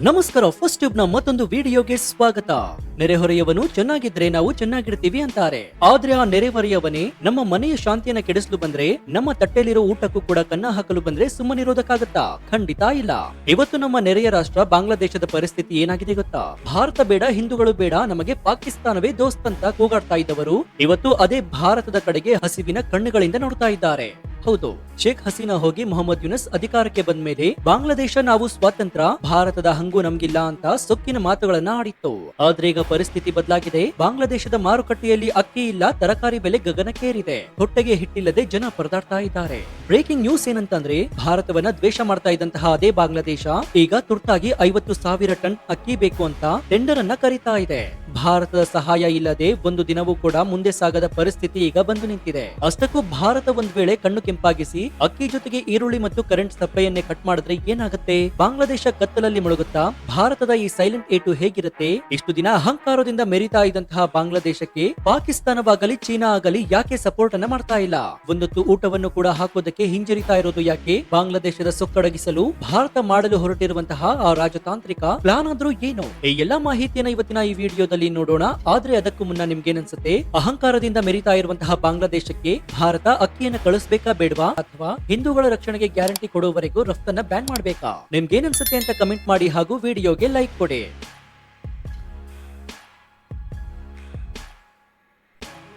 ನಮಸ್ಕಾರ. First tube ನ ಮತ್ತೊಂದು ವಿಡಿಯೋಗೆ ಸ್ವಾಗತ. ನೆರೆಹೊರೆಯವನು ಚೆನ್ನಾಗಿದ್ರೆ ನಾವು ಚೆನ್ನಾಗಿರ್ತೀವಿ ಅಂತಾರೆ. ಆದ್ರೆ ಆ ನೆರೆಹೊರೆಯವನೇ ನಮ್ಮ ಮನೆಯ ಶಾಂತಿಯನ್ನ ಕೆಡಿಸಲು ಬಂದ್ರೆ, ನಮ್ಮ ತಟ್ಟೆಲಿರೋ ಊಟಕ್ಕೂ ಕೂಡ ಕನ್ನ ಹಾಕಲು ಬಂದ್ರೆ ಸುಮ್ಮನಿರೋದಕ್ಕಾಗತ್ತಾ? ಖಂಡಿತ ಇಲ್ಲ. ಇವತ್ತು ನಮ್ಮ ನೆರೆಯ ರಾಷ್ಟ್ರ ಬಾಂಗ್ಲಾದೇಶದ ಪರಿಸ್ಥಿತಿ ಏನಾಗಿದೆ ಗೊತ್ತಾ? ಭಾರತ ಬೇಡ, ಹಿಂದೂಗಳು ಬೇಡ, ನಮಗೆ ಪಾಕಿಸ್ತಾನವೇ ದೋಸ್ತ್ ಅಂತ ಕೂಗಾಡ್ತಾ ಇದ್ದವರು ಇವತ್ತು ಅದೇ ಭಾರತದ ಕಡೆಗೆ ಹಸಿವಿನ ಕಣ್ಣುಗಳಿಂದ ನೋಡ್ತಾ ಇದ್ದಾರೆ. ಹೌದು, ಶೇಖ್ ಹಸೀನಾ ಹೋಗಿ ಮೊಹಮ್ಮದ್ ಯುನಸ್ ಅಧಿಕಾರಕ್ಕೆ ಬಂದ ಮೇಲೆ ಬಾಂಗ್ಲಾದೇಶ ನಾವು ಸ್ವಾತಂತ್ರ್ಯ, ಭಾರತದ ಹಂಗು ನಮ್ಗಿಲ್ಲ ಅಂತ ಸೊಕ್ಕಿನ ಮಾತುಗಳನ್ನ ಆಡಿತ್ತು. ಆದ್ರೆ ಈಗ ಪರಿಸ್ಥಿತಿ ಬದಲಾಗಿದೆ. ಬಾಂಗ್ಲಾದೇಶದ ಮಾರುಕಟ್ಟೆಯಲ್ಲಿ ಅಕ್ಕಿ ಇಲ್ಲ, ತರಕಾರಿ ಬೆಲೆ ಗಗನಕ್ಕೇರಿದೆ. ಹೊಟ್ಟೆಗೆ ಹಿಟ್ಟಿಲ್ಲದೆ ಜನ ಪರದಾಡ್ತಾ ಇದ್ದಾರೆ. ಬ್ರೇಕಿಂಗ್ ನ್ಯೂಸ್ ಏನಂತಂದ್ರೆ, ಭಾರತವನ್ನ ದ್ವೇಷ ಮಾಡ್ತಾ ಇದ್ದಂತಹ ಅದೇ ಬಾಂಗ್ಲಾದೇಶ ಈಗ ತುರ್ತಾಗಿ 50,000 ಟನ್ ಅಕ್ಕಿ ಬೇಕು ಅಂತ ಟೆಂಡರ್ ಅನ್ನ ಕರೀತಾ ಇದೆ. ಭಾರತದ ಸಹಾಯ ಇಲ್ಲದೆ ಒಂದು ದಿನವೂ ಕೂಡ ಮುಂದೆ ಸಾಗದ ಪರಿಸ್ಥಿತಿ ಈಗ ಬಂದು ನಿಂತಿದೆ. ಅಷ್ಟಕ್ಕೂ ಭಾರತ ಒಂದ್ ವೇಳೆ ಕಣ್ಣು ಕೆಂಪಾಗಿಸಿ ಅಕ್ಕಿ ಜೊತೆಗೆ ಈರುಳ್ಳಿ ಮತ್ತು ಕರೆಂಟ್ ಸಪ್ಲೈಯನ್ನೇ ಕಟ್ ಮಾಡಿದ್ರೆ ಏನಾಗುತ್ತೆ? ಬಾಂಗ್ಲಾದೇಶ ಕತ್ತಲಲ್ಲಿ ಮುಳುಗುತ್ತಾ ಭಾರತದ ಈ ಸೈಲೆಂಟ್ ಏಟು ಹೇಗಿರುತ್ತೆ? ಇಷ್ಟು ದಿನ ಅಹಂಕಾರದಿಂದ ಮೆರಿತಾ ಇದ್ದಂತಹ ಬಾಂಗ್ಲಾದೇಶಕ್ಕೆ ಪಾಕಿಸ್ತಾನವಾಗಲಿ ಚೀನಾ ಆಗಲಿ ಯಾಕೆ ಸಪೋರ್ಟ್ ಅನ್ನ ಮಾಡ್ತಾ ಇಲ್ಲ? ಒಂದೊತ್ತು ಊಟವನ್ನು ಕೂಡ ಹಾಕೋದಕ್ಕೆ ಹಿಂಜರಿತಾ ಇರೋದು ಯಾಕೆ? ಬಾಂಗ್ಲಾದೇಶದ ಸೊಕ್ಕಡಗಿಸಲು ಭಾರತ ಮಾಡಲು ಹೊರಟಿರುವಂತಹ ಆ ರಾಜತಾಂತ್ರಿಕ ಪ್ಲಾನ್ ಆದ್ರೂ ಏನು? ಈ ಎಲ್ಲಾ ಮಾಹಿತಿಯನ್ನ ಇವತ್ತಿನ ಈ ವಿಡಿಯೋದಲ್ಲಿ ನೋಡೋಣ. ಆದ್ರೆ ಅದಕ್ಕೂ ಮುನ್ನ ನಿಮ್ಗೇನನ್ಸುತ್ತೆ? ಅಹಂಕಾರದಿಂದ ಮೆರಿತಾ ಇರುವಂತಹ ಬಾಂಗ್ಲಾದೇಶಕ್ಕೆ ಭಾರತ ಅಕ್ಕಿಯನ್ನು ಕಳಿಸ್ಬೇಕಾ ಬೇಡವಾ, ಅಥವಾ ಹಿಂದೂಗಳ ರಕ್ಷಣೆಗೆ ಗ್ಯಾರಂಟಿ ಕೊಡುವವರೆಗೂ ರಫ್ತನ್ನ ಬ್ಯಾನ್ ಮಾಡ್ಬೇಕಾ? ನಿಮ್ಗೇನನ್ಸುತ್ತೆ ಅಂತ ಕಮೆಂಟ್ ಮಾಡಿ ಹಾಗೂ ವಿಡಿಯೋಗೆ ಲೈಕ್ ಕೊಡಿ.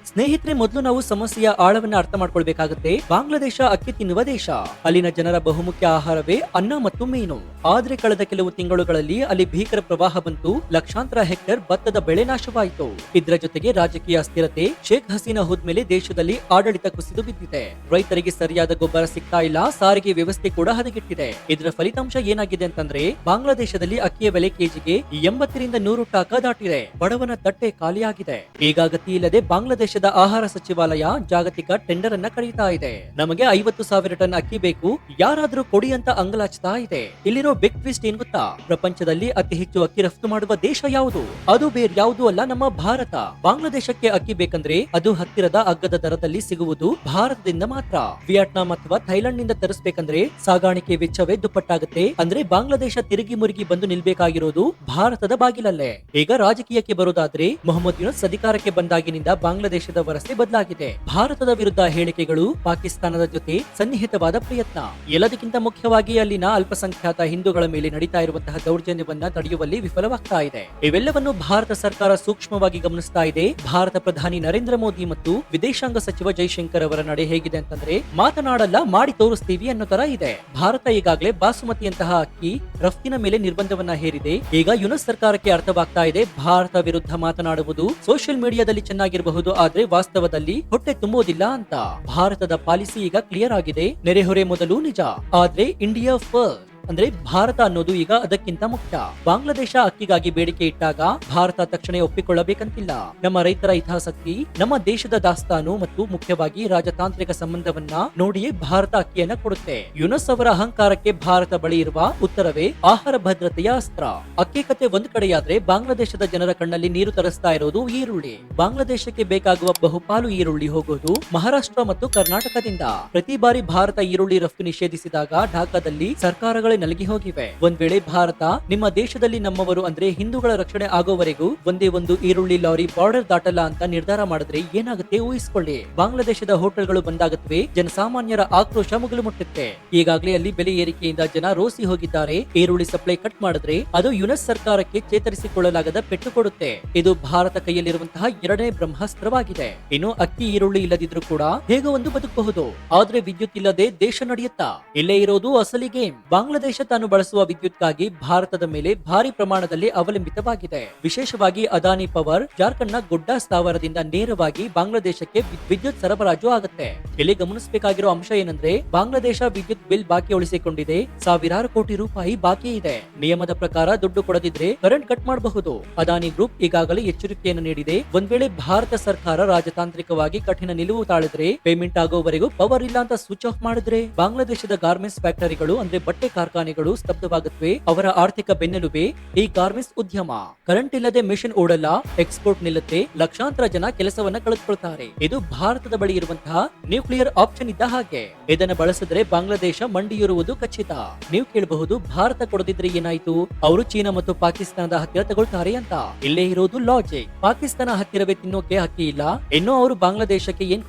ಸ್ನೇಹಿತರೆ, ಮೊದಲು ನಾವು ಸಮಸ್ಯೆಯ ಆಳವನ್ನ ಅರ್ಥ ಮಾಡ್ಕೊಳ್ಬೇಕಾಗುತ್ತೆ. ಬಾಂಗ್ಲಾದೇಶ ಅಕ್ಕಿ ತಿನ್ನುವ ದೇಶ. ಅಲ್ಲಿನ ಜನರ ಬಹುಮುಖ್ಯ ಆಹಾರವೇ ಅನ್ನ ಮತ್ತು ಮೀನು. ಆದ್ರೆ ಕಳೆದ ಕೆಲವು ತಿಂಗಳುಗಳಲ್ಲಿ ಅಲ್ಲಿ ಭೀಕರ ಪ್ರವಾಹ ಬಂತು. ಲಕ್ಷಾಂತರ ಹೆಕ್ಟೇರ್ ಭತ್ತದ ಬೆಳೆ ನಾಶವಾಯಿತು. ಇದರ ಜೊತೆಗೆ ರಾಜಕೀಯ ಅಸ್ಥಿರತೆ. ಶೇಖ್ ಹಸೀನಾ ಹೋದ್ಮೇಲೆ ದೇಶದಲ್ಲಿ ಆಡಳಿತ ಕುಸಿದು ಬಿದ್ದಿದೆ. ರೈತರಿಗೆ ಸರಿಯಾದ ಗೊಬ್ಬರ ಸಿಗ್ತಾ ಇಲ್ಲ. ಸಾರಿಗೆ ವ್ಯವಸ್ಥೆ ಕೂಡ ಹದಗೆಟ್ಟಿದೆ. ಇದರ ಫಲಿತಾಂಶ ಏನಾಗಿದೆ ಅಂತಂದ್ರೆ, ಬಾಂಗ್ಲಾದೇಶದಲ್ಲಿ ಅಕ್ಕಿಯ ಬೆಲೆ ಕೆಜಿಗೆ 80ರಿಂದ 100 ಟಾಕಾ ದಾಟಿದೆ. ಬಡವನ ತಟ್ಟೆ ಖಾಲಿಯಾಗಿದೆ. ಈಗ ಗತಿ ಇಲ್ಲದೆ ಬಾಂಗ್ಲಾದೇಶದ ಆಹಾರ ಸಚಿವಾಲಯ ಜಾಗತಿಕ ಟೆಂಡರ್ ಅನ್ನ ಕರೀತಾ ಇದೆ. ನಮಗೆ 50,000 ಟನ್ ಅಕ್ಕಿ ಬೇಕು, ಯಾರಾದ್ರೂ ಕೊಡಿ ಅಂತ ಅಂಗಲಾಚ್ತಾ ಇದೆ. ಇಲ್ಲಿರೋ ಬಿಗ್ ಟ್ವಿಸ್ಟ್ ಏನ್ ಗೊತ್ತಾ? ಪ್ರಪಂಚದಲ್ಲಿ ಅತಿ ಹೆಚ್ಚು ಅಕ್ಕಿ ರಫ್ತು ಮಾಡುವ ದೇಶ ಯಾವುದು? ಅದು ಬೇರೆ ಯಾವುದು ಅಲ್ಲ, ನಮ್ಮ ಭಾರತ. ಬಾಂಗ್ಲಾದೇಶಕ್ಕೆ ಅಕ್ಕಿ ಬೇಕಂದ್ರೆ ಅದು ಹತ್ತಿರದ ಅಗ್ಗದ ದರದಲ್ಲಿ ಸಿಗುವುದು ಭಾರತದಿಂದ ಮಾತ್ರ. ವಿಯೆಟ್ನಾಂ ಅಥವಾ ಥೈಲ್ಯಾಂಡ್ ನಿಂದ ತರಿಸಬೇಕಂದ್ರೆ ಸಾಗಾಣಿಕೆ ವೆಚ್ಚವೇ ದುಪ್ಪಟ್ಟಾಗುತ್ತೆ. ಅಂದ್ರೆ ಬಾಂಗ್ಲಾದೇಶ ತಿರುಗಿ ಮುರುಗಿ ಬಂದು ನಿಲ್ಬೇಕಾಗಿರೋದು ಭಾರತದ ಬಾಗಿಲಲ್ಲೇ. ಈಗ ರಾಜಕೀಯಕ್ಕೆ ಬರೋದಾದ್ರೆ, ಮೊಹಮ್ಮದ್ ಯುನಸ್ ಅಧಿಕಾರಕ್ಕೆ ಬಂದಾಗಿನಿಂದ ಬಾಂಗ್ಲಾದೇಶದ ವರಸೆ ಬದಲಾಗಿದೆ. ಭಾರತದ ವಿರುದ್ಧ ಹೇಳಿಕೆಗಳು, ಪಾಕಿಸ್ತಾನದ ಜೊತೆ ಸನ್ನಿಹಿತವಾದ ಪ್ರಯತ್ನ, ಎಲ್ಲದಕ್ಕಿಂತ ಮುಖ್ಯವಾಗಿ ಅಲ್ಲಿನ ಅಲ್ಪಸಂಖ್ಯಾತ ಹಿಂದೂಗಳ ಮೇಲೆ ನಡೀತಾ ಇರುವಂತಹ ದೌರ್ಜನ್ಯವನ್ನ ತಡೆಯುವಲ್ಲಿ ವಿಫಲವಾಗ್ತಾ ಇದೆ. ಇವೆಲ್ಲವನ್ನು ಭಾರತ ಸರ್ಕಾರ ಸೂಕ್ಷ್ಮವಾಗಿ ಗಮನಿಸ್ತಾ ಇದೆ. ಭಾರತ ಪ್ರಧಾನಿ ನರೇಂದ್ರ ಮೋದಿ ಮತ್ತು ವಿದೇಶಾಂಗ ಸಚಿವ ಜೈಶಂಕರ್ ಅವರ ನಡೆ ಹೇಗಿದೆ ಅಂತಂದ್ರೆ, ಮಾತನಾಡಲ್ಲ ಮಾಡಿ ತೋರಿಸ್ತೀವಿ ಅನ್ನೋ ತರ ಇದೆ. ಭಾರತ ಈಗಾಗಲೇ ಬಾಸುಮತಿಯಂತಹ ಅಕ್ಕಿ ರಫ್ತಿನ ಮೇಲೆ ನಿರ್ಬಂಧವನ್ನ ಹೇರಿದೆ. ಈಗ ಯುನಸ್ ಸರ್ಕಾರಕ್ಕೆ ಅರ್ಥವಾಗ್ತಾ ಇದೆ, ಭಾರತ ವಿರುದ್ಧ ಮಾತನಾಡುವುದು ಸೋಷಿಯಲ್ ಮೀಡಿಯಾದಲ್ಲಿ ಚೆನ್ನಾಗಿರಬಹುದು, ಆದ್ರೆ ವಾಸ್ತವದಲ್ಲಿ ಹೊಟ್ಟೆ ತುಂಬೋದಿಲ್ಲ ಅಂತ. ಭಾರತದ ಪಾಲಿಸಿ ಈಗ ಕ್ಲಿಯರ್ ಆಗಿದೆ. ನೆರೆಹೊರೆ ಮೊದಲು ನಿಜ, ಆದ್ರೆ ಇಂಡಿಯಾ ಫಸ್ಟ್. ಅಂದ್ರೆ ಭಾರತ ಅನ್ನೋದು ಈಗ ಅದಕ್ಕಿಂತ ಮುಖ್ಯ. ಬಾಂಗ್ಲಾದೇಶ ಅಕ್ಕಿಗಾಗಿ ಬೇಡಿಕೆ ಇಟ್ಟಾಗ ಭಾರತ ತಕ್ಷಣ ಒಪ್ಪಿಕೊಳ್ಳಬೇಕಂತಿಲ್ಲ. ನಮ್ಮ ರೈತರ ಹಿತಾಸಕ್ತಿ, ನಮ್ಮ ದೇಶದ ದಾಸ್ತಾನು ಮತ್ತು ಮುಖ್ಯವಾಗಿ ರಾಜತಾಂತ್ರಿಕ ಸಂಬಂಧವನ್ನ ನೋಡಿಯೇ ಭಾರತ ಅಕ್ಕಿಯನ್ನ ಕೊಡುತ್ತೆ. ಯುನಸ್ ಅವರ ಅಹಂಕಾರಕ್ಕೆ ಭಾರತ ಬಳಿ ಇರುವ ಉತ್ತರವೇ ಆಹಾರ ಭದ್ರತೆಯ ಅಸ್ತ್ರ. ಅಕ್ಕಿ ಕತೆ ಒಂದ್ ಕಡೆಯಾದ್ರೆ, ಬಾಂಗ್ಲಾದೇಶದ ಜನರ ಕಣ್ಣಲ್ಲಿ ನೀರು ತರಿಸ್ತಾ ಇರೋದು ಈರುಳ್ಳಿ. ಬಾಂಗ್ಲಾದೇಶಕ್ಕೆ ಬೇಕಾಗುವ ಬಹುಪಾಲು ಈರುಳ್ಳಿ ಹೋಗೋದು ಮಹಾರಾಷ್ಟ್ರ ಮತ್ತು ಕರ್ನಾಟಕದಿಂದ. ಪ್ರತಿ ಬಾರಿ ಭಾರತ ಈರುಳ್ಳಿ ರಫ್ತು ನಿಷೇಧಿಸಿದಾಗ ಢಾಕಾದಲ್ಲಿ ಸರ್ಕಾರಗಳ ನಲಗಿ ಹೋಗಿವೆ. ಒಂದ್ ವೇಳೆ ಭಾರತ ನಿಮ್ಮ ದೇಶದಲ್ಲಿ ನಮ್ಮವರು ಅಂದ್ರೆ ಹಿಂದೂಗಳ ರಕ್ಷಣೆ ಆಗೋವರೆಗೂ ಒಂದೇ ಒಂದು ಈರುಳ್ಳಿ ಲಾರಿ ಬಾರ್ಡರ್ ದಾಟಲ್ಲ ಅಂತ ನಿರ್ಧಾರ ಮಾಡಿದ್ರೆ ಏನಾಗುತ್ತೆ ಊಹಿಸ್ಕೊಳ್ಳಿ. ಬಾಂಗ್ಲಾದೇಶದ ಹೋಟೆಲ್ಗಳು ಬಂದಾಗತ್ವೆ, ಜನಸಾಮಾನ್ಯರ ಆಕ್ರೋಶ ಮುಗಿಲು ಮುಟ್ಟುತ್ತೆ. ಈಗಾಗಲೇ ಅಲ್ಲಿ ಬೆಲೆ ಏರಿಕೆಯಿಂದ ಜನ ರೋಸಿ ಹೋಗಿದ್ದಾರೆ. ಈರುಳ್ಳಿ ಸಪ್ಲೈ ಕಟ್ ಮಾಡಿದ್ರೆ ಅದು ಯುನಸ್ ಸರ್ಕಾರಕ್ಕೆ ಚೇತರಿಸಿಕೊಳ್ಳಲಾಗದ ಪೆಟ್ಟು ಕೊಡುತ್ತೆ. ಇದು ಭಾರತ ಕೈಯಲ್ಲಿರುವಂತಹ ಎರಡನೇ ಬ್ರಹ್ಮಾಸ್ತ್ರವಾಗಿದೆ. ಇನ್ನು ಅಕ್ಕಿ ಈರುಳ್ಳಿ ಇಲ್ಲದಿದ್ರು ಕೂಡ ಹೇಗೋ ಒಂದು ಬದುಕಬಹುದು, ಆದ್ರೆ ವಿದ್ಯುತ್ ಇಲ್ಲದೆ ದೇಶ ನಡೆಯುತ್ತಾ? ಇಲ್ಲೇ ಇರೋದು ಅಸಲಿ ಗೇಮ್. ಬಾಂಗ್ಲಾದೇಶ ತಾನು ಬಳಸುವ ವಿದ್ಯುತ್ಗಾಗಿ ಭಾರತದ ಮೇಲೆ ಭಾರಿ ಪ್ರಮಾಣದಲ್ಲಿ ಅವಲಂಬಿತವಾಗಿದೆ. ವಿಶೇಷವಾಗಿ ಅದಾನಿ ಪವರ್ ಜಾರ್ಖಂಡ್ನ ಗುಡ್ಡಾ ಸ್ಥಾವರದಿಂದ ನೇರವಾಗಿ ಬಾಂಗ್ಲಾದೇಶಕ್ಕೆ ವಿದ್ಯುತ್ ಸರಬರಾಜು ಆಗುತ್ತೆ. ಇಲ್ಲಿ ಗಮನಿಸಬೇಕಾಗಿರೋ ಅಂಶ ಏನಂದ್ರೆ, ಬಾಂಗ್ಲಾದೇಶ ವಿದ್ಯುತ್ ಬಿಲ್ ಬಾಕಿ ಉಳಿಸಿಕೊಂಡಿದೆ. ಸಾವಿರಾರು ಕೋಟಿ ರೂಪಾಯಿ ಬಾಕಿ ಇದೆ. ನಿಯಮದ ಪ್ರಕಾರ ದುಡ್ಡು ಕೊಡದಿದ್ರೆ ಕರೆಂಟ್ ಕಟ್ ಮಾಡಬಹುದು. ಅದಾನಿ ಗ್ರೂಪ್ ಈಗಾಗಲೇ ಎಚ್ಚರಿಕೆಯನ್ನು ನೀಡಿದೆ. ಒಂದ್ ವೇಳೆ ಭಾರತ ಸರ್ಕಾರ ರಾಜತಾಂತ್ರಿಕವಾಗಿ ಕಠಿಣ ನಿಲುವು ತಾಳಿದ್ರೆ, ಪೇಮೆಂಟ್ ಆಗೋವರೆಗೂ ಪವರ್ ಇಲ್ಲ ಅಂತ ಸ್ವಿಚ್ ಆಫ್ ಮಾಡಿದ್ರೆ, ಬಾಂಗ್ಲಾದೇಶದ ಗಾರ್ಮೆಂಟ್ಸ್ ಫ್ಯಾಕ್ಟರಿಗಳು ಅಂದ್ರೆ ಬಟ್ಟೆ ಕಾರ್ಖಾನೆ ಕಾರ್ಖಾನೆಗಳು ಸ್ತಬ್ಧವಾಗುತ್ತವೆ. ಅವರ ಆರ್ಥಿಕ ಬೆನ್ನೆಲುಬೆ ಈ ಗಾರ್ಮೆಂಟ್ಸ್ ಉದ್ಯಮ. ಕರೆಂಟ್ ಇಲ್ಲದೆ ಮೆಷಿನ್ ಓಡಲ್ಲ, ಎಕ್ಸ್ಪೋರ್ಟ್ ನಿಲ್ಲುತ್ತೆ, ಲಕ್ಷಾಂತರ ಜನ ಕೆಲಸವನ್ನ ಕಳೆದುಕೊಳ್ತಾರೆ. ಇದು ಭಾರತದ ಬಳಿ ಇರುವಂತಹ ನ್ಯೂಕ್ಲಿಯರ್ ಆಪ್ಷನ್ ಇದ್ದ ಹಾಗೆ. ಇದನ್ನ ಬಳಸಿದ್ರೆ ಬಾಂಗ್ಲಾದೇಶ ಮಂಡಿಯೂರುವುದು ಖಚಿತ. ನೀವು ಕೇಳಬಹುದು, ಭಾರತ ಕೊಡದಿದ್ರೆ ಏನಾಯ್ತು, ಅವರು ಚೀನಾ ಮತ್ತು ಪಾಕಿಸ್ತಾನದ ಹತ್ತಿರ ತಗೊಳ್ತಾರೆ ಅಂತ. ಇಲ್ಲೇ ಇರೋದು ಲಾಜಿಕ್. ಪಾಕಿಸ್ತಾನ ಹತ್ತಿರವೇ ತಿನ್ನೋಕೆ ಹಕ್ಕಿ ಇಲ್ಲ, ಇನ್ನು ಅವರು ಬಾಂಗ್ಲಾದೇಶಕ್ಕೆ ಏನ್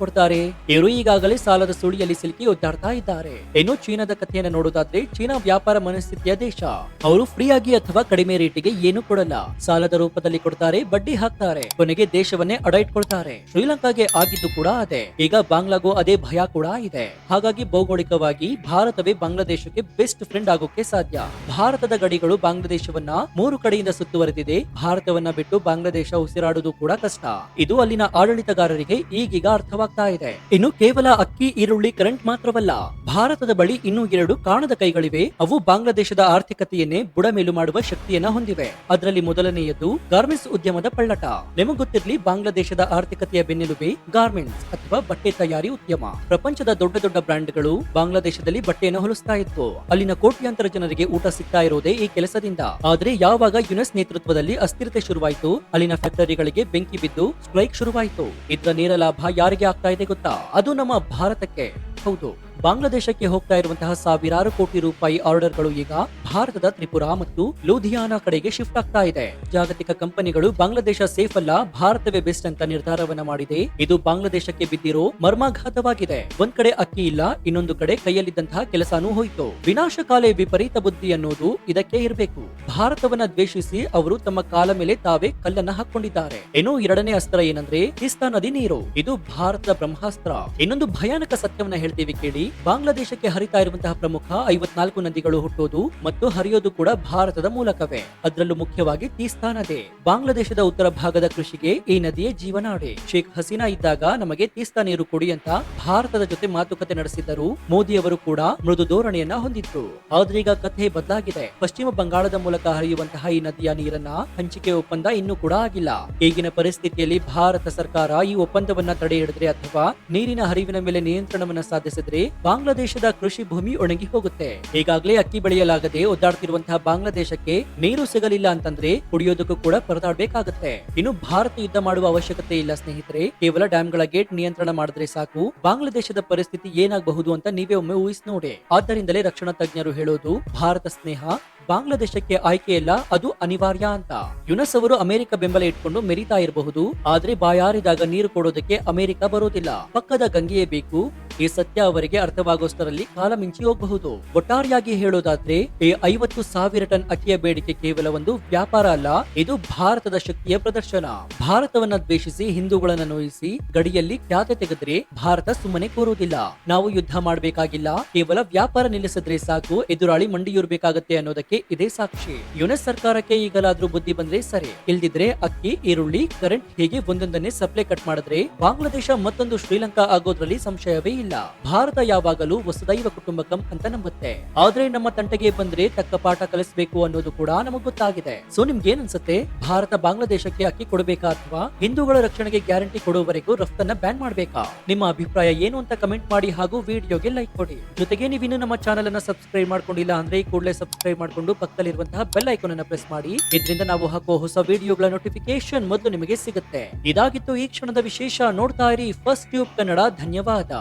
ಕೊಡ್ತಾರೆ? ಇವರು ಈಗಾಗಲೇ ಸಾಲದ ಸುಳಿಯಲ್ಲಿ ಸಿಲುಕಿ ಒದ್ದಾಡ್ತಾ ಇದ್ದಾರೆ. ಇನ್ನು ಚೀನಾದ ಕಥೆಯನ್ನು ನೋಡೋದಾದ್ರೆ, ಚೀನಾ ವ್ಯಾಪಾರ ಮನಸ್ಥಿತಿಯ ದೇಶ. ಅವರು ಫ್ರೀ ಆಗಿ ಅಥವಾ ಕಡಿಮೆ ರೇಟಿಗೆ ಏನು ಕೊಡಲ್ಲ, ಸಾಲದ ರೂಪದಲ್ಲಿ ಕೊಡ್ತಾರೆ, ಬಡ್ಡಿ ಹಾಕ್ತಾರೆ, ಕೊನೆಗೆ ದೇಶವನ್ನೇ ಅಡ ಇಟ್ಕೊಳ್ತಾರೆ. ಶ್ರೀಲಂಕಾಗೆ ಆಗಿದ್ದು ಕೂಡ ಅದೇ. ಈಗ ಬಾಂಗ್ಲಾಗೂ ಅದೇ ಭಯ ಕೂಡ ಇದೆ. ಹಾಗಾಗಿ ಭೌಗೋಳಿಕವಾಗಿ ಭಾರತವೇ ಬಾಂಗ್ಲಾದೇಶಕ್ಕೆ ಬೆಸ್ಟ್ ಫ್ರೆಂಡ್ ಆಗೋಕೆ ಸಾಧ್ಯ. ಭಾರತದ ಗಡಿಗಳು ಬಾಂಗ್ಲಾದೇಶವನ್ನ 3 ಕಡೆಯಿಂದ ಸುತ್ತುವರೆದಿದೆ. ಭಾರತವನ್ನ ಬಿಟ್ಟು ಬಾಂಗ್ಲಾದೇಶ ಉಸಿರಾಡುವುದು ಕೂಡ ಕಷ್ಟ. ಇದು ಅಲ್ಲಿನ ಆಡಳಿತಗಾರರಿಗೆ ಈಗೀಗ ಅರ್ಥವಾಗ್ತಾ ಇದೆ. ಇನ್ನು ಕೇವಲ ಅಕ್ಕಿ, ಈರುಳ್ಳಿ, ಕರೆಂಟ್ ಮಾತ್ರವಲ್ಲ, ಭಾರತದ ಬಳಿ ಇನ್ನೂ 2 ಕಾಣದ ಕೈಗಳಿವೆ. ಅವು ಬಾಂಗ್ಲಾದೇಶದ ಆರ್ಥಿಕತೆಯನ್ನೇ ಬುಡಮೇಲು ಮಾಡುವ ಶಕ್ತಿಯನ್ನ ಹೊಂದಿವೆ. ಅದರಲ್ಲಿ ಮೊದಲನೆಯದು ಗಾರ್ಮೆಂಟ್ಸ್ ಉದ್ಯಮದ ಪಳ್ಳಟ. ನಿಮಗೆ ಗೊತ್ತಿರಲಿ, ಬಾಂಗ್ಲಾದೇಶದ ಆರ್ಥಿಕತೆಯ ಬೆನ್ನೆಲುಬೆ ಗಾರ್ಮೆಂಟ್ಸ್ ಅಥವಾ ಬಟ್ಟೆ ತಯಾರಿ ಉದ್ಯಮ. ಪ್ರಪಂಚದ ದೊಡ್ಡ ದೊಡ್ಡ ಬ್ರ್ಯಾಂಡ್ಗಳು ಬಾಂಗ್ಲಾದೇಶದಲ್ಲಿ ಬಟ್ಟೆಯನ್ನು ಹೊಲಿಸ್ತಾ ಇತ್ತು. ಅಲ್ಲಿನ ಕೋಟ್ಯಾಂತರ ಜನರಿಗೆ ಊಟ ಸಿಗ್ತಾ ಇರೋದೇ ಈ ಕೆಲಸದಿಂದ. ಆದ್ರೆ ಯಾವಾಗ ಯುನೆಸ್ ನೇತೃತ್ವದಲ್ಲಿ ಅಸ್ಥಿರತೆ ಶುರುವಾಯಿತು, ಅಲ್ಲಿನ ಫ್ಯಾಕ್ಟರಿಗಳಿಗೆ ಬೆಂಕಿ ಬಿದ್ದು ಸ್ಟ್ರೈಕ್ ಶುರುವಾಯಿತು. ಇದರ ನೇರ ಲಾಭ ಯಾರಿಗೆ ಆಗ್ತಾ ಇದೆ ಗೊತ್ತಾ? ಅದು ನಮ್ಮ ಭಾರತಕ್ಕೆ. ಹೌದು, ಬಾಂಗ್ಲಾದೇಶಕ್ಕೆ ಹೋಗ್ತಾ ಇರುವಂತಹ ಸಾವಿರಾರು ಕೋಟಿ ರೂಪಾಯಿ ಆರ್ಡರ್ಗಳು ಈಗ ಭಾರತದ ತ್ರಿಪುರಾ ಮತ್ತು ಲೂಧಿಯಾನಾ ಕಡೆಗೆ ಶಿಫ್ಟ್ ಆಗ್ತಾ ಇದೆ. ಜಾಗತಿಕ ಕಂಪನಿಗಳು ಬಾಂಗ್ಲಾದೇಶ ಸೇಫ್ ಅಲ್ಲ, ಭಾರತವೇ ಬೆಸ್ಟ್ ಅಂತ ನಿರ್ಧಾರವನ್ನ ಮಾಡಿದೆ. ಇದು ಬಾಂಗ್ಲಾದೇಶಕ್ಕೆ ಬಿದ್ದಿರೋ ಮರ್ಮಾಘಾತವಾಗಿದೆ. ಒಂದ್ ಕಡೆ ಅಕ್ಕಿ ಇಲ್ಲ, ಇನ್ನೊಂದು ಕಡೆ ಕೈಯಲ್ಲಿದ್ದಂತಹ ಕೆಲಸನೂ ಹೋಯ್ತು. ವಿನಾಶಕಾಲೆ ವಿಪರೀತ ಬುದ್ಧಿ ಅನ್ನೋದು ಇದಕ್ಕೆ ಇರಬೇಕು. ಭಾರತವನ್ನ ದ್ವೇಷಿಸಿ ಅವರು ತಮ್ಮ ಕಾಲ ಮೇಲೆ ತಾವೇ ಕಲ್ಲನ್ನ ಹಾಕೊಂಡಿದ್ದಾರೆ. ಇನ್ನು 2ನೇ ಅಸ್ತ್ರ ಏನಂದ್ರೆ ತೀಸ್ತಾ ನದಿ ನೀರು. ಇದು ಭಾರತದ ಬ್ರಹ್ಮಾಸ್ತ್ರ. ಇನ್ನೊಂದು ಭಯಾನಕ ಸತ್ಯವನ್ನ ಹೇಳ್ತೀವಿ ಕೇಳಿ. ಬಾಂಗ್ಲಾದೇಶಕ್ಕೆ ಹರಿತಾ ಇರುವಂತಹ ಪ್ರಮುಖ 54 ನದಿಗಳು ಹುಟ್ಟೋದು ಮತ್ತು ಹರಿಯೋದು ಕೂಡ ಭಾರತದ ಮೂಲಕವೇ. ಅದರಲ್ಲೂ ಮುಖ್ಯವಾಗಿ ತೀಸ್ತಾ ನದಿ. ಬಾಂಗ್ಲಾದೇಶದ ಉತ್ತರ ಭಾಗದ ಕೃಷಿಗೆ ಈ ನದಿಯೇ ಜೀವನಾಡಿ. ಶೇಖ್ ಹಸೀನಾ ಇದ್ದಾಗ ನಮಗೆ ತೀಸ್ತಾ ನೀರು ಕೊಡಿ ಅಂತ ಭಾರತದ ಜೊತೆ ಮಾತುಕತೆ ನಡೆಸಿದ್ದರು. ಮೋದಿ ಅವರು ಕೂಡ ಮೃದು ಧೋರಣೆಯನ್ನ ಹೊಂದಿದ್ರು. ಆದ್ರೆ ಈಗ ಕಥೆ ಬದಲಾಗಿದೆ. ಪಶ್ಚಿಮ ಬಂಗಾಳದ ಮೂಲಕ ಹರಿಯುವಂತಹ ಈ ನದಿಯ ನೀರನ್ನ ಹಂಚಿಕೆ ಒಪ್ಪಂದ ಇನ್ನೂ ಕೂಡ ಆಗಿಲ್ಲ. ಈಗಿನ ಪರಿಸ್ಥಿತಿಯಲ್ಲಿ ಭಾರತ ಸರ್ಕಾರ ಈ ಒಪ್ಪಂದವನ್ನ ತಡೆ ಹಿಡಿದ್ರೆ ಅಥವಾ ನೀರಿನ ಹರಿವಿನ ಮೇಲೆ ನಿಯಂತ್ರಣವನ್ನ ಸಾಧಿಸಿದ್ರೆ ಬಾಂಗ್ಲಾದೇಶದ ಕೃಷಿ ಭೂಮಿ ಒಣಗಿ ಹೋಗುತ್ತೆ. ಈಗಾಗಲೇ ಅಕ್ಕಿ ಬೆಳೆಯಲಾಗದೆ ಒದ್ದಾಡ್ತಿರುವಂತಹ ಬಾಂಗ್ಲಾದೇಶಕ್ಕೆ ನೀರು ಸಿಗಲಿಲ್ಲ ಅಂತಂದ್ರೆ ಕುಡಿಯೋದಕ್ಕೂ ಕೂಡ ಪರದಾಡಬೇಕಾಗುತ್ತೆ. ಇನ್ನು ಭಾರತ ಯುದ್ಧ ಮಾಡುವ ಅವಶ್ಯಕತೆ ಇಲ್ಲ ಸ್ನೇಹಿತರೆ. ಕೇವಲ ಡ್ಯಾಂಗಳ ಗೇಟ್ ನಿಯಂತ್ರಣ ಮಾಡಿದ್ರೆ ಸಾಕು. ಬಾಂಗ್ಲಾದೇಶದ ಪರಿಸ್ಥಿತಿ ಏನಾಗಬಹುದು ಅಂತ ನೀವೇ ಒಮ್ಮೆ ಊಹಿಸಿ ನೋಡಿ. ಆದ್ದರಿಂದಲೇ ರಕ್ಷಣಾ ತಜ್ಞರು ಹೇಳೋದು, ಭಾರತ ಸ್ನೇಹ ಬಾಂಗ್ಲಾದೇಶಕ್ಕೆ ಆಯ್ಕೆಯಲ್ಲ, ಅದು ಅನಿವಾರ್ಯ ಅಂತ. ಯುನೆಸ್ ಅವರು ಅಮೆರಿಕ ಬೆಂಬಲ ಇಟ್ಕೊಂಡು ಮೆರಿತಾ ಇರಬಹುದು, ಆದ್ರೆ ಬಾಯಾರಿದಾಗ ನೀರು ಕೊಡೋದಕ್ಕೆ ಅಮೆರಿಕ ಬರೋದಿಲ್ಲ. ಪಕ್ಕದ ಗಂಗೆಯೇ ಬೇಕು. ಈ ಸತ್ಯ ಅವರಿಗೆ ಅರ್ಥವಾಗೋಷ್ಟರಲ್ಲಿ ಕಾಲ ಮಿಂಚಿ ಹೋಗಬಹುದು. ಒಟ್ಟಾರೆಯಾಗಿ ಹೇಳೋದಾದ್ರೆ, ಈ 50,000 ಟನ್ ಅಕ್ಕಿಯ ಬೇಡಿಕೆ ಕೇವಲ ಒಂದು ವ್ಯಾಪಾರ ಅಲ್ಲ, ಇದು ಭಾರತದ ಶಕ್ತಿಯ ಪ್ರದರ್ಶನ. ಭಾರತವನ್ನ ದ್ವೇಷಿಸಿ ಹಿಂದೂಗಳನ್ನ ನೋಯಿಸಿ ಗಡಿಯಲ್ಲಿ ಖ್ಯಾತೆ ತೆಗೆದ್ರೆ ಭಾರತ ಸುಮ್ಮನೆ ಕೂರುವುದಿಲ್ಲ. ನಾವು ಯುದ್ಧ ಮಾಡಬೇಕಾಗಿಲ್ಲ, ಕೇವಲ ವ್ಯಾಪಾರ ನಿಲ್ಲಿಸಿದ್ರೆ ಸಾಕು, ಎದುರಾಳಿ ಮಂಡಿಯೂರ್ಬೇಕಾಗತ್ತೆ ಅನ್ನೋದಕ್ಕೆ ಇದೇ ಸಾಕ್ಷಿ. ಯುನೆಸ್ ಸರ್ಕಾರಕ್ಕೆ ಈಗಲಾದ್ರೂ ಬುದ್ಧಿ ಬಂದ್ರೆ ಸರಿ, ಇಲ್ದಿದ್ರೆ ಅಕ್ಕಿ, ಈರುಳ್ಳಿ, ಕರೆಂಟ್ ಹೀಗೆ ಒಂದೊಂದನ್ನೇ ಸಪ್ಲೈ ಕಟ್ ಮಾಡಿದ್ರೆ ಬಾಂಗ್ಲಾದೇಶ ಮತ್ತೊಂದು ಶ್ರೀಲಂಕಾ ಆಗೋದ್ರಲ್ಲಿ ಸಂಶಯವೇ ಇಲ್ಲ. ಭಾರತ ಯಾವಾಗಲೂ ವಸುದೈವ ಕುಟುಂಬಕಂ ಅಂತ ನಂಬುತ್ತೆ. ಆದ್ರೆ ನಮ್ಮ ತಂಟೆಗೆ ಬಂದ್ರೆ ತಕ್ಕ ಪಾಠ ಕಲಿಸಬೇಕು ಅನ್ನೋದು ಕೂಡ ನಮಗ್ ಗೊತ್ತಾಗಿದೆ. ಸೊ ನಿಮ್ಗೆ ಏನ್ ಅನ್ಸುತ್ತೆ? ಭಾರತ ಬಾಂಗ್ಲಾದೇಶಕ್ಕೆ ಅಕ್ಕಿ ಕೊಡಬೇಕಾ ಅಥವಾ ಹಿಂದೂಗಳ ರಕ್ಷಣೆಗೆ ಗ್ಯಾರಂಟಿ ಕೊಡುವವರೆಗೂ ರಫ್ತನ್ನ ಬ್ಯಾನ್ ಮಾಡಬೇಕಾ? ನಿಮ್ಮ ಅಭಿಪ್ರಾಯ ಏನು ಅಂತ ಕಮೆಂಟ್ ಮಾಡಿ ಹಾಗೂ ವಿಡಿಯೋಗೆ ಲೈಕ್ ಕೊಡಿ. ಜೊತೆಗೆ ನೀವಿನ್ನು ನಮ್ಮ ಚಾನೆಲ್ ಅನ್ನ ಸಬ್ಸ್ಕ್ರೈಬ್ ಮಾಡ್ಕೊಂಡಿಲ್ಲ ಅಂದ್ರೆ ಕೂಡಲೇ ಸಬ್ಸ್ಕ್ರೈಬ್ ಮಾಡ್ಕೊಂಡು ಪಕ್ಕದಲ್ಲಿರುವಂತಹ ಬೆಲ್ ಐಕಾನ್ ಅನ್ನು ಪ್ರೆಸ್ ಮಾಡಿ. ಇದರಿಂದ ನಾವು ಹಾಕುವ ಹೊಸ ವಿಡಿಯೋಗಳ ನೋಟಿಫಿಕೇಶನ್ ಮೊದಲು ನಿಮಗೆ ಸಿಗುತ್ತೆ. ಇದಾಗಿತ್ತು ಈ ಕ್ಷಣದ ವಿಶೇಷ. ನೋಡ್ತಾ ಇರಿ ಫಸ್ಟ್ ಟ್ಯೂಬ್ ಕನ್ನಡ. ಧನ್ಯವಾದ.